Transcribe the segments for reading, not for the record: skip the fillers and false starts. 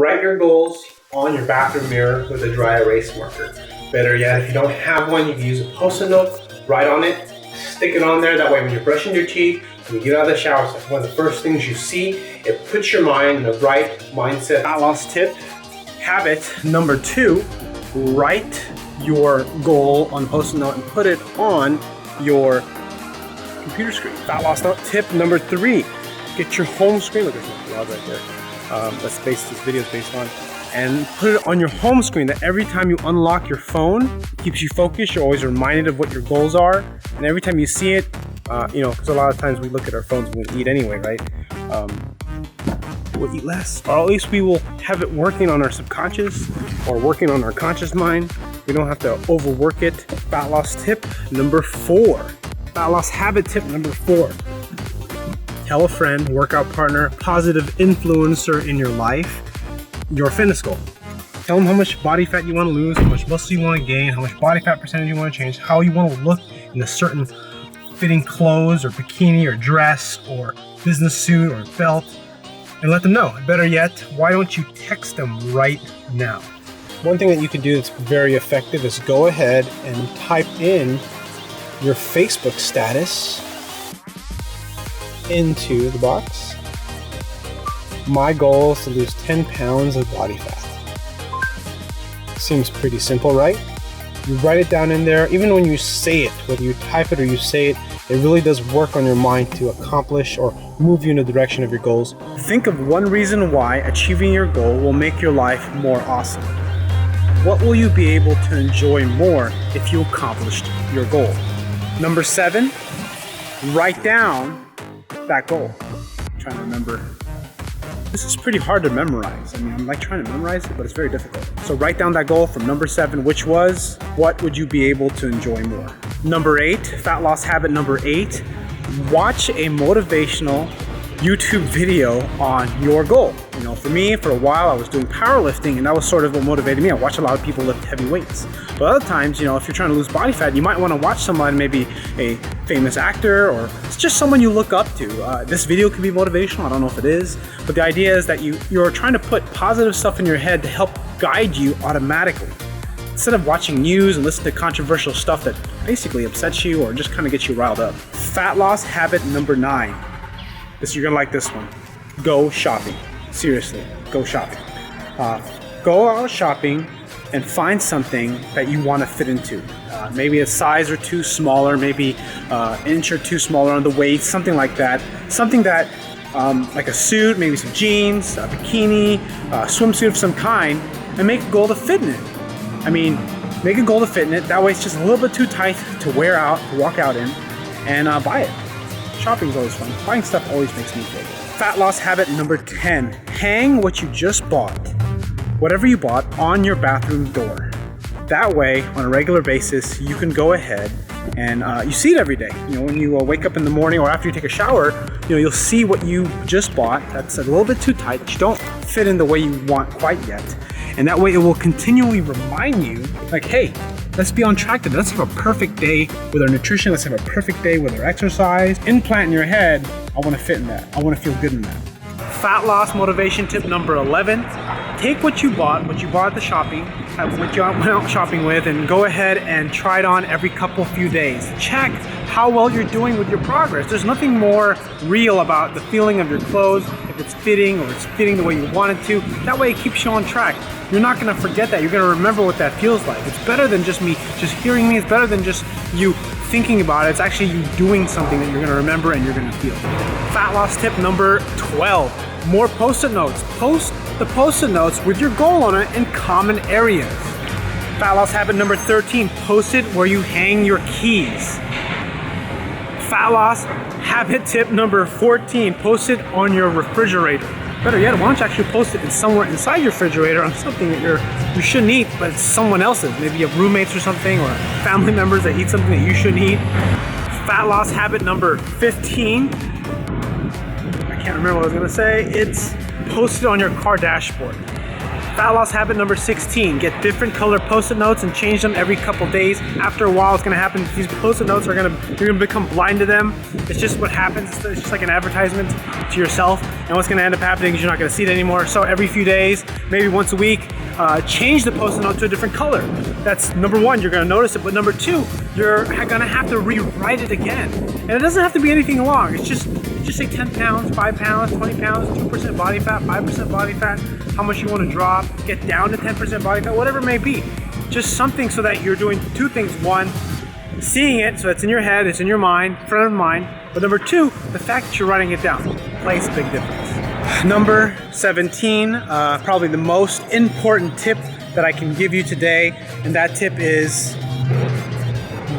Write your goals on your bathroom mirror with a dry erase marker. Better yet, if you don't have one, you can use a Post-it note, write on it, stick it on there. That way when you're brushing your teeth, when you get out of the shower, it's like one of the first things you see. It puts your mind in the right mindset. Fat loss tip, habit number 2, write your goal on Post-it note and put it on your computer screen. Fat loss tip number 3, get your home screen. Look, there's a blog right there. This video is based on, and put it on your home screen that every time you unlock your phone, it keeps you focused. You're always reminded of what your goals are, and every time you see it, because a lot of times we look at our phones when we eat anyway, right? We'll eat less, or at least we will have it working on our subconscious or working on our conscious mind. We don't have to overwork it. Fat loss tip number 4. Fat loss habit tip number 4. Tell a friend, workout partner, positive influencer in your life, your fitness goal. Tell them how much body fat you want to lose, how much muscle you want to gain, how much body fat percentage you want to change, how you want to look in a certain fitting clothes or bikini or dress or business suit or belt, and let them know. Better yet, why don't you text them right now? One thing that you can do that's very effective is go ahead and type in your Facebook status into the box. My goal is to lose 10 pounds of body fat. Seems pretty simple, right? You write it down in there. Even when you say it, whether you type it or you say it, it really does work on your mind to accomplish or move you in the direction of your goals. Think of one reason why achieving your goal will make your life more awesome. What will you be able to enjoy more if you accomplished your goal? Number 7, write down that goal. I'm trying to remember. This is pretty hard to memorize. I mean, I'm like trying to memorize it, but it's very difficult. So write down that goal from number 7, which was, what would you be able to enjoy more? Number 8, fat loss habit number 8, watch a motivational YouTube video on your goal. You know, for me, for a while, I was doing powerlifting, and that was sort of what motivated me. I watched a lot of people lift heavy weights. But other times, you know, if you're trying to lose body fat, you might want to watch someone, maybe a famous actor, or it's just someone you look up to. This video could be motivational. I don't know if it is, but the idea is that you're trying to put positive stuff in your head to help guide you automatically, instead of watching news and listening to controversial stuff that basically upsets you or just kind of gets you riled up. Fat loss habit number 9. You're gonna like this one. Go shopping. Seriously, go shopping. Go out shopping and find something that you want to fit into. Maybe a size or 2 smaller, maybe an inch or 2 smaller on the waist, something like that. Something that, like a suit, maybe some jeans, a bikini, a swimsuit of some kind, and make a goal to fit in it. I mean, make a goal to fit in it. That way it's just a little bit too tight to wear out, to walk out in, and buy it. Shopping's always fun. Buying stuff always makes me feel good. Fat loss habit number 10. Hang what you just bought, whatever you bought, on your bathroom door. That way, on a regular basis, you can go ahead and you see it every day. You know, when you wake up in the morning or after you take a shower, you know, you'll see what you just bought that's a little bit too tight, that you don't fit in the way you want quite yet. And that way it will continually remind you, like, hey, let's be on track today. Let's have a perfect day with our nutrition. Let's have a perfect day with our exercise. Implant in your head, I want to fit in that. I want to feel good in that. Fat loss motivation tip number 11. Take what you bought at the shopping, what you went out shopping with, and go ahead and try it on every few days. Check how well you're doing with your progress. There's nothing more real about the feeling of your clothes, if it's fitting or it's fitting the way you want it to. That way it keeps you on track. You're not gonna forget that. You're gonna remember what that feels like. It's better than just me, just hearing me. It's better than just you thinking about it. It's actually you doing something that you're gonna remember and you're gonna feel. Fat loss tip number 12. More Post-it notes. Post the Post-it notes with your goal on it in common areas. Fat loss habit number 13. Post it where you hang your keys. Fat loss habit tip number 14. Post it on your refrigerator. Better yet, why don't you actually post it in somewhere inside your refrigerator on something that you shouldn't eat, but it's someone else's. Maybe you have roommates or something, or family members that eat something that you shouldn't eat. Fat loss habit number 15. I can't remember what I was gonna say. It's post it on your car dashboard. Fat loss habit number 16, get different color post-it notes and change them every couple days. After a while, it's gonna happen. These post-it notes you're gonna become blind to them. It's just what happens. It's just like an advertisement to yourself. And what's gonna end up happening is you're not gonna see it anymore. So every few days, maybe once a week, change the post-it note to a different color. That's number one, you're gonna notice it. But number two, you're gonna have to rewrite it again. And it doesn't have to be anything long. It's just say 10 pounds, 5 pounds, 20 pounds, 2% body fat, 5% body fat, how much you want to drop, get down to 10% body fat, whatever it may be. Just something so that you're doing two things. One, seeing it, so it's in your head, it's in your mind, front of mind. But number two, the fact that you're writing it down plays a big difference. Number 17, probably the most important tip that I can give you today, and that tip is,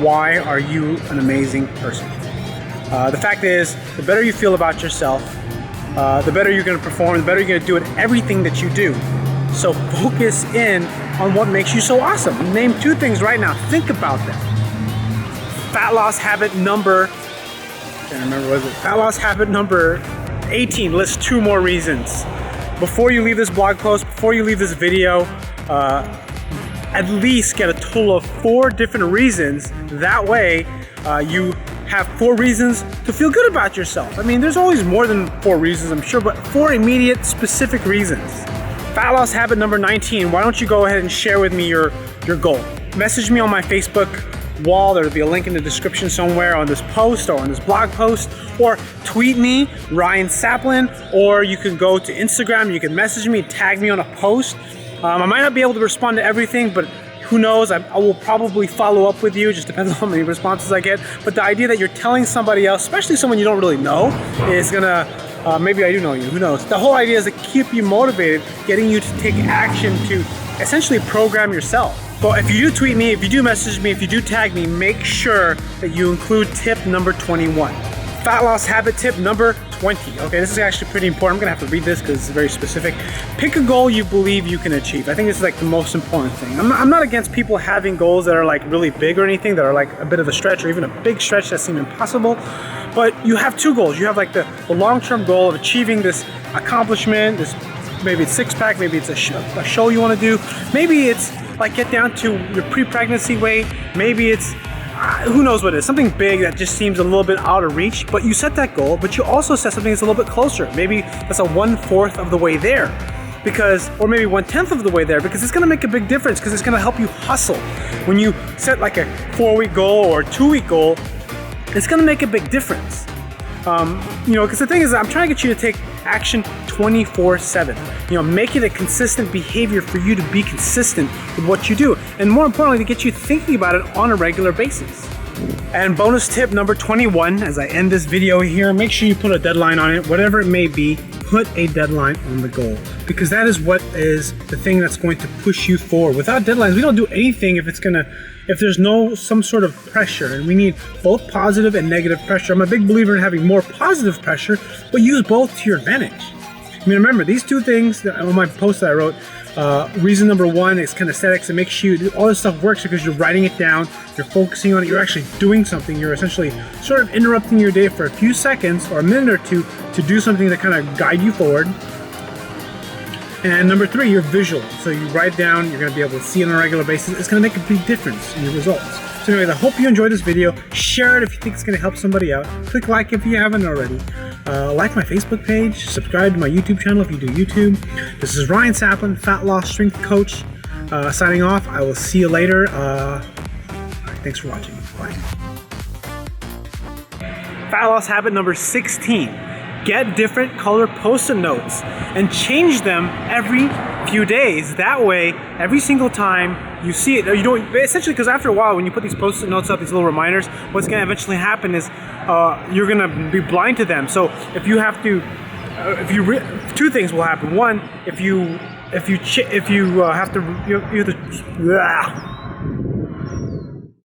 why are you an amazing person? The fact is, the better you feel about yourself, the better you're going to perform, the better you're going to do at everything that you do. So focus in on what makes you so awesome. Name two things right now. Think about them. Fat loss habit number, I can't remember, what was it? Fat loss habit number 18 lists 2 more reasons. Before you leave this blog post, before you leave this video, at least get a total of 4 different reasons. That way, you have 4 reasons to feel good about yourself. I mean, there's always more than 4 reasons, I'm sure, but 4 immediate, specific reasons. Fat loss habit number 19, why don't you go ahead and share with me your goal? Message me on my Facebook wall. There'll be a link in the description somewhere on this post or on this blog post, or tweet me, Ryan Saplin, or you can go to Instagram, you can message me, tag me on a post. I might not be able to respond to everything, but who knows, I will probably follow up with you. It just depends on how many responses I get. But the idea that you're telling somebody else, especially someone you don't really know, is gonna, maybe I do know you, who knows. The whole idea is to keep you motivated, getting you to take action to essentially program yourself. But if you do tweet me, if you do message me, if you do tag me, make sure that you include tip number 21. Fat loss habit tip number 20. Okay, this is actually pretty important. I'm gonna have to read this because it's very specific. Pick a goal you believe you can achieve. I think this is like the most important thing. I'm not against people having goals that are like really big or anything, that are like a bit of a stretch or even a big stretch that seem impossible. But you have 2 goals. You have like the long-term goal of achieving this accomplishment, maybe it's 6-pack, maybe it's a show you wanna do. Maybe it's like get down to your pre-pregnancy weight. Maybe it's who knows what it is, something big that just seems a little bit out of reach, but you set that goal, but you also set something that's a little bit closer. Maybe that's a 1/4 of the way there, because, or maybe 1/10 of the way there, because it's gonna make a big difference, because it's gonna help you hustle. When you set like a 4-week goal or a 2-week goal, it's gonna make a big difference. You know, because the thing is, I'm trying to get you to take action 24/7. You know, make it a consistent behavior for you to be consistent with what you do. And more importantly, to get you thinking about it on a regular basis. And bonus tip number 21, as I end this video here, make sure you put a deadline on it, whatever it may be. Put a deadline on the goal, because that is what is the thing that's going to push you forward. Without deadlines, we don't do anything if there's no some sort of pressure, and we need both positive and negative pressure. I'm a big believer in having more positive pressure, but use both to your advantage. I mean, remember, these 2 things that on my post that I wrote, reason number 1 is kinesthetics. It makes you, all this stuff works because you're writing it down, you're focusing on it, you're actually doing something. You're essentially sort of interrupting your day for a few seconds or a minute or 2 to do something to kind of guide you forward. And number 3, you're visual. So you write down, you're gonna be able to see it on a regular basis. It's gonna make a big difference in your results. So anyways, I hope you enjoyed this video. Share it if you think it's gonna help somebody out. Click like if you haven't already. Like my Facebook page, subscribe to my YouTube channel if you do YouTube. This is Ryan Saplin, Fat Loss Strength Coach, signing off. I will see you later. Thanks for watching. Bye. Fat loss habit number 16. Get different color post-it notes and change them every few days. That way, every single time you see it, you don't, essentially, because after a while, when you put these post-it notes up, these little reminders, what's gonna eventually happen is you're gonna be blind to them. So if you have to, 2 things will happen. One, if you have to